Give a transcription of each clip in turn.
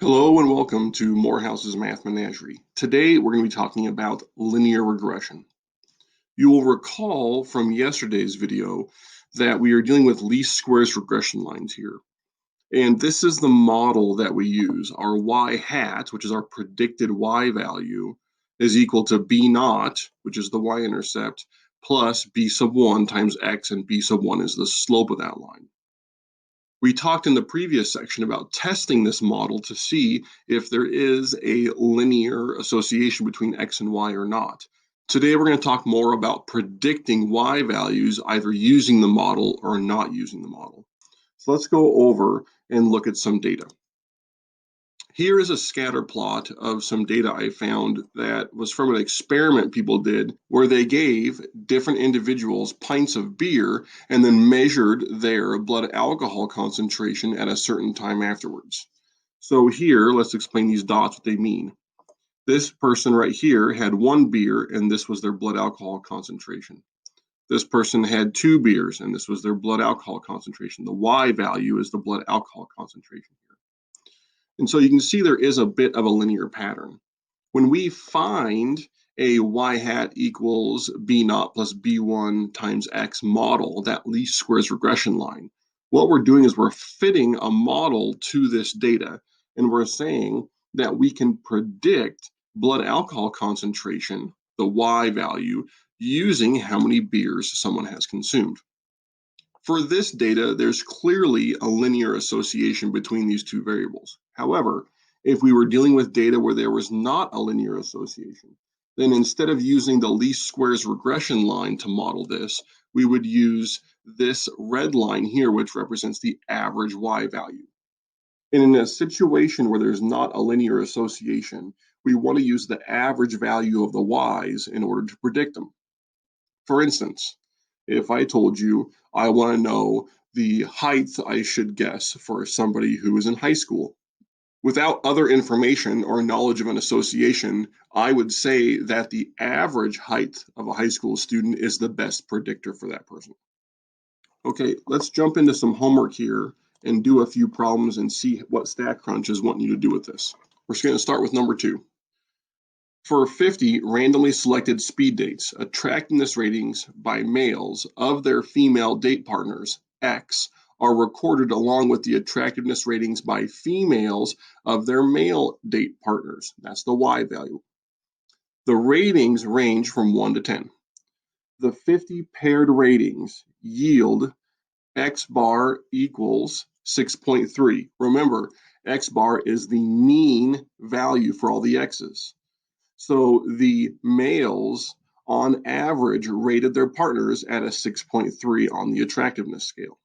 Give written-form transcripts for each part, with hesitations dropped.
Hello and welcome to Morehouse's Math Menagerie. Today we're going to be talking about linear regression. You will recall from yesterday's video that we are dealing with least squares regression lines here. And this is the model that we use. Our y hat, which is our predicted y value, is equal to b naught, which is the y-intercept, plus b sub 1 times x, and b sub 1 is the slope of that line. We talked in the previous section about testing this model to see if there is a linear association between x and y or not. Today we're going to talk more about predicting y values either using the model or not using the model. So let's go over and look at some data. Here is a scatter plot of some data I found that was from an experiment people did where they gave different individuals pints of beer and then measured their blood alcohol concentration at a certain time afterwards. So here, let's explain these dots, what they mean. This person right here had one beer and this was their blood alcohol concentration. This person had two beers and this was their blood alcohol concentration. The Y value is the blood alcohol concentration here. And so you can see there is a bit of a linear pattern. When we find a y hat equals b naught plus b1 times x model, that least squares regression line, what we're doing is we're fitting a model to this data, and we're saying that we can predict blood alcohol concentration, the y value, using how many beers someone has consumed. For this data, there's clearly a linear association between these two variables. However, if we were dealing with data where there was not a linear association, then instead of using the least squares regression line to model this, we would use this red line here, which represents the average y value. And in a situation where there's not a linear association, we want to use the average value of the y's in order to predict them. For instance, if I told you I want to know the height I should guess for somebody who is in high school, without other information or knowledge of an association, I would say that the average height of a high school student is the best predictor for that person. Okay, let's jump into some homework here and do a few problems and see what StatCrunch is wanting you to do with this. We're just going to start with number 2. For 50 randomly selected speed dates, attractiveness ratings by males of their female date partners, X, are recorded along with the attractiveness ratings by females of their male date partners. That's the Y value. The ratings range from 1 to 10. The 50 paired ratings yield X bar equals 6.3. Remember, X bar is the mean value for all the X's. So the males, on average, rated their partners at a 6.3 on the attractiveness scale.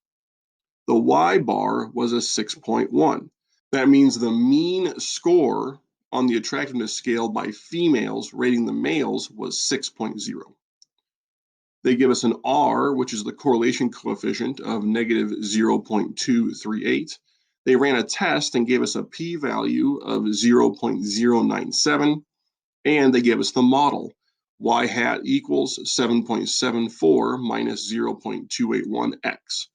The Y bar was a 6.1. That means the mean score on the attractiveness scale by females rating the males was 6.0. They give us an R, which is the correlation coefficient of negative 0.238. They ran a test and gave us a p-value of 0.097. And they give us the model. Y hat equals 7.74 minus 0.281x.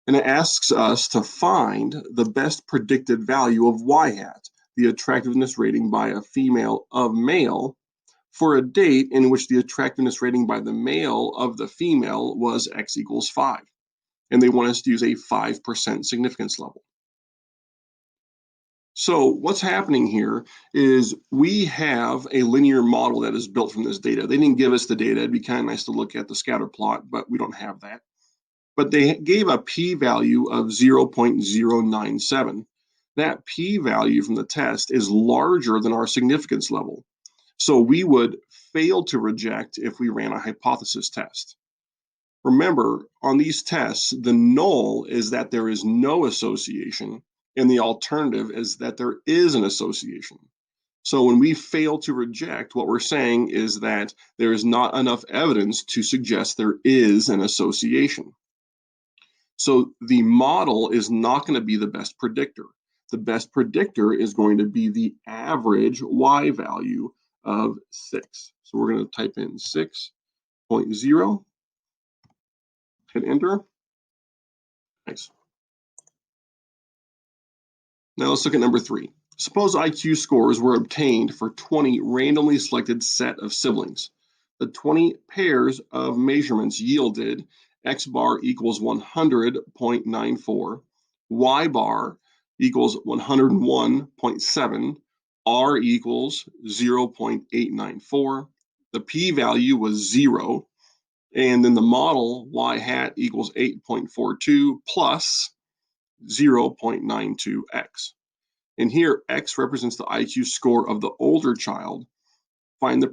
And it asks us to find the best predicted value of Y hat, the attractiveness rating by a female of male, for a date in which the attractiveness rating by the male of the female was x equals 5. And they want us to use a 5% significance level. So what's happening here is we have a linear model that is built from this data. They didn't give us the data. It'd be kind of nice to look at the scatter plot, but we don't have that. But they gave a p-value of 0.097. That p-value from the test is larger than our significance level. So we would fail to reject if we ran a hypothesis test. Remember, on these tests, the null is that there is no association, and the alternative is that there is an association. So when we fail to reject, what we're saying is that there is not enough evidence to suggest there is an association. So the model is not going to be the best predictor. The best predictor is going to be the average Y value of 6. So we're going to type in 6.0, hit enter. Nice. Now let's look at number 3. Suppose IQ scores were obtained for 20 randomly selected set of siblings. The 20 pairs of measurements yielded X bar equals 100.94, Y bar equals 101.7, R equals 0.894, the p-value was 0, and then the model Y hat equals 8.42 plus 0.92x. And here, X represents the IQ score of the older child. Find the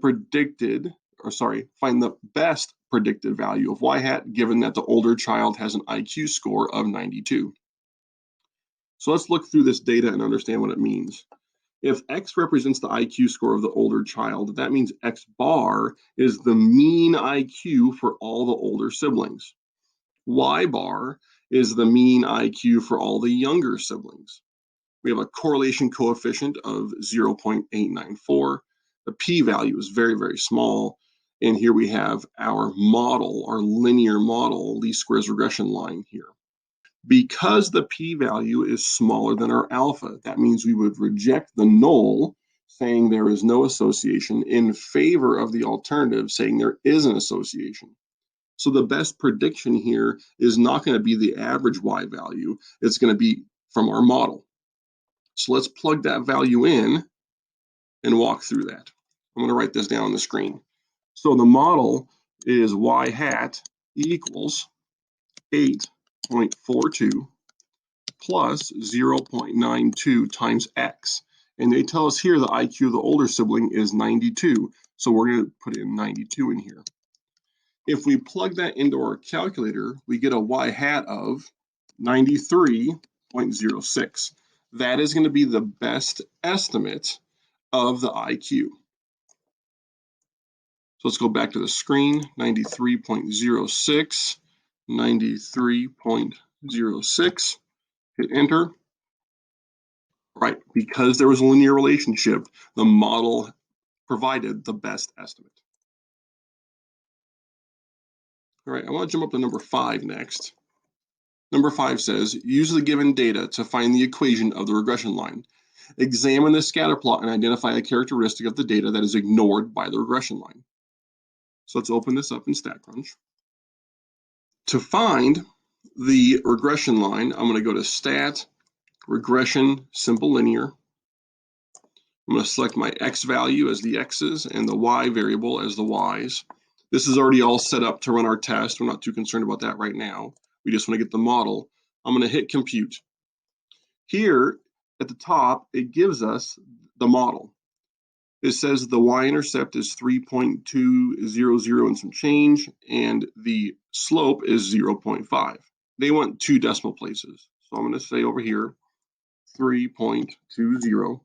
best predicted value of Y hat, given that the older child has an IQ score of 92. So let's look through this data and understand what it means. If X represents the IQ score of the older child, that means X bar is the mean IQ for all the older siblings. Y bar is the mean IQ for all the younger siblings. We have a correlation coefficient of 0.894. The p-value is very, very small. And here we have our model, our linear model, least squares regression line here. Because the p-value is smaller than our alpha, that means we would reject the null, saying there is no association, in favor of the alternative, saying there is an association. So the best prediction here is not going to be the average Y value. It's going to be from our model. So let's plug that value in and walk through that. I'm going to write this down on the screen. So the model is Y hat equals 8.42 plus 0.92 times X. And they tell us here the IQ of the older sibling is 92. So we're going to put in 92 in here. If we plug that into our calculator, we get a Y hat of 93.06. That is going to be the best estimate of the IQ. So let's go back to the screen, 93.06, 93.06, hit enter. All right, because there was a linear relationship, the model provided the best estimate. All right, I want to jump up to number 5 next. Number 5 says, use the given data to find the equation of the regression line. Examine the scatter plot and identify a characteristic of the data that is ignored by the regression line. So let's open this up in StatCrunch. To find the regression line, I'm going to go to Stat, Regression, Simple Linear. I'm going to select my X value as the X's and the Y variable as the Y's. This is already all set up to run our test. We're not too concerned about that right now. We just want to get the model. I'm going to hit compute. Here at the top, it gives us the model. It says the y-intercept is 3.200 and some change, and the slope is 0.5. They want 2 decimal places. So I'm going to say over here, 3.20.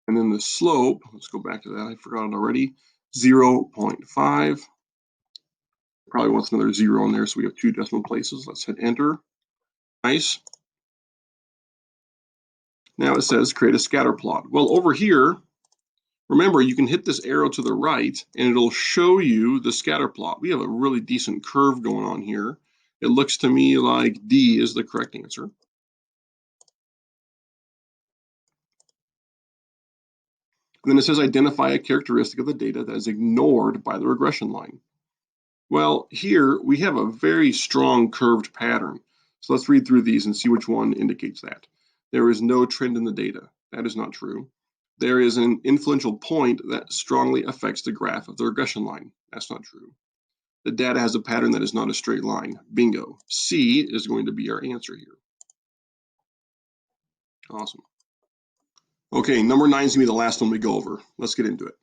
And then the slope, let's go back to that, I forgot it already, 0.5. Probably wants another 0 in there, so we have 2 decimal places. Let's hit enter. Nice. Now it says create a scatter plot. Well, over here, remember, you can hit this arrow to the right and it'll show you the scatter plot. We have a really decent curve going on here. It looks to me like D is the correct answer. And then it says identify a characteristic of the data that is ignored by the regression line. Well, here we have a very strong curved pattern. So let's read through these and see which one indicates that. There is no trend in the data. That is not true. There is an influential point that strongly affects the graph of the regression line. That's not true. The data has a pattern that is not a straight line. Bingo. C is going to be our answer here. Awesome. Okay, number 9 is going to be the last one we go over. Let's get into it.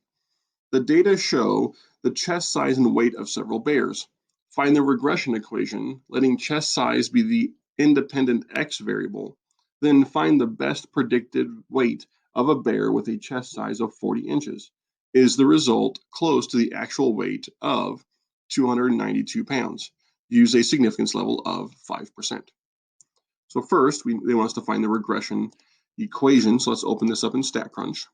The data show the chest size and weight of several bears. Find the regression equation, letting chest size be the independent X variable. Then find the best predicted weight of a bear with a chest size of 40 inches. Is the result close to the actual weight of 292 pounds? Use a significance level of 5%. So first, they want us to find the regression equation. So let's open this up in StatCrunch.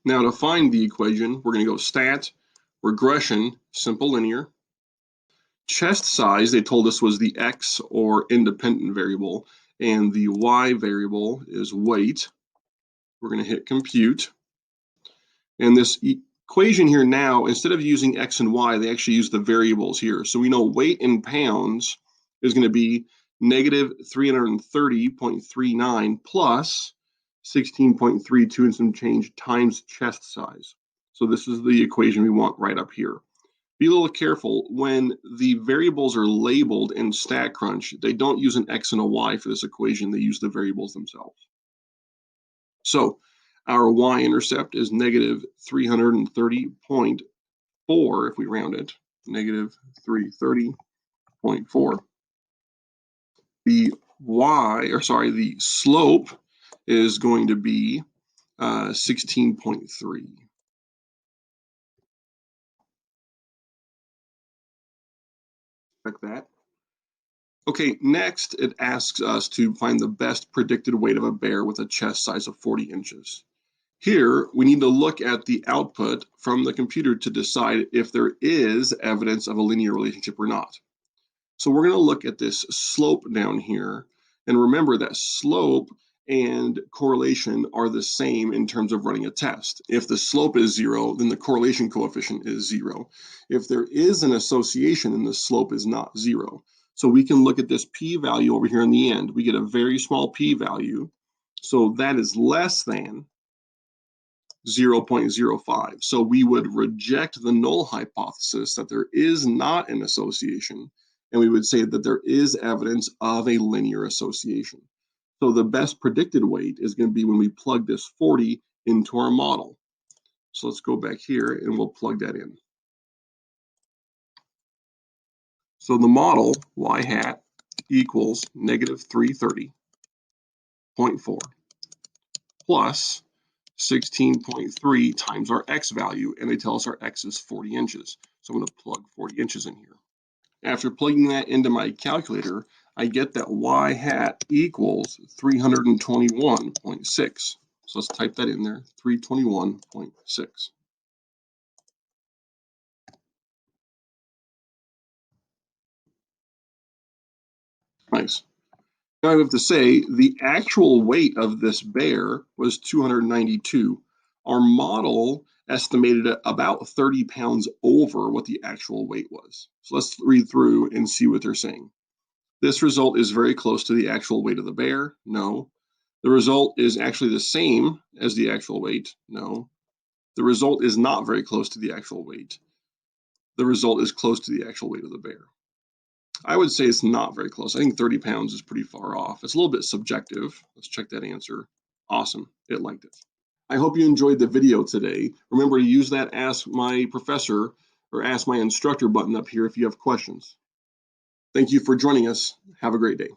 Now to find the equation, we're going to go Stat, Regression, Simple Linear. Chest size, they told us, was the X or independent variable. and the y variable is weight. We're going to hit compute. And this equation here now, instead of using x and y, they actually use the variables here. So we know weight in pounds is going to be negative 330.39 plus 16.32 and some change times chest size. So this is the equation we want right up here. Be a little careful when the variables are labeled in StatCrunch. They don't use an x and a y for this equation. They use the variables themselves. So our y-intercept is negative 330.4 if we round it, negative 330.4. The the slope is going to be 16.3. Like that. Okay, next it asks us to find the best predicted weight of a bear with a chest size of 40 inches. Here, we need to look at the output from the computer to decide if there is evidence of a linear relationship or not. So we're going to look at this slope down here, and remember that slope and correlation are the same in terms of running a test. If the slope is 0, then the correlation coefficient is 0. If there is an association, then the slope is not 0. So we can look at this p-value over here in the end. We get a very small p-value, so that is less than 0.05. So we would reject the null hypothesis that there is not an association, and we would say that there is evidence of a linear association. So the best predicted weight is going to be when we plug this 40 into our model. So let's go back here and we'll plug that in. So the model y hat equals negative 330.4 plus 16.3 times our x value, and they tell us our x is 40 inches. So I'm going to plug 40 inches in here. After plugging that into my calculator, I get that y hat equals 321.6. So let's type that in there, 321.6. Nice. Now I have to say the actual weight of this bear was 292. Our model estimated about 30 pounds over what the actual weight was. So let's read through and see what they're saying. This result is very close to the actual weight of the bear. No. The result is actually the same as the actual weight. No. The result is not very close to the actual weight. The result is close to the actual weight of the bear. I would say it's not very close. I think 30 pounds is pretty far off. It's a little bit subjective. Let's check that answer. Awesome. It liked it. I hope you enjoyed the video today. Remember to use that Ask My Professor or Ask My Instructor button up here if you have questions. Thank you for joining us. Have a great day.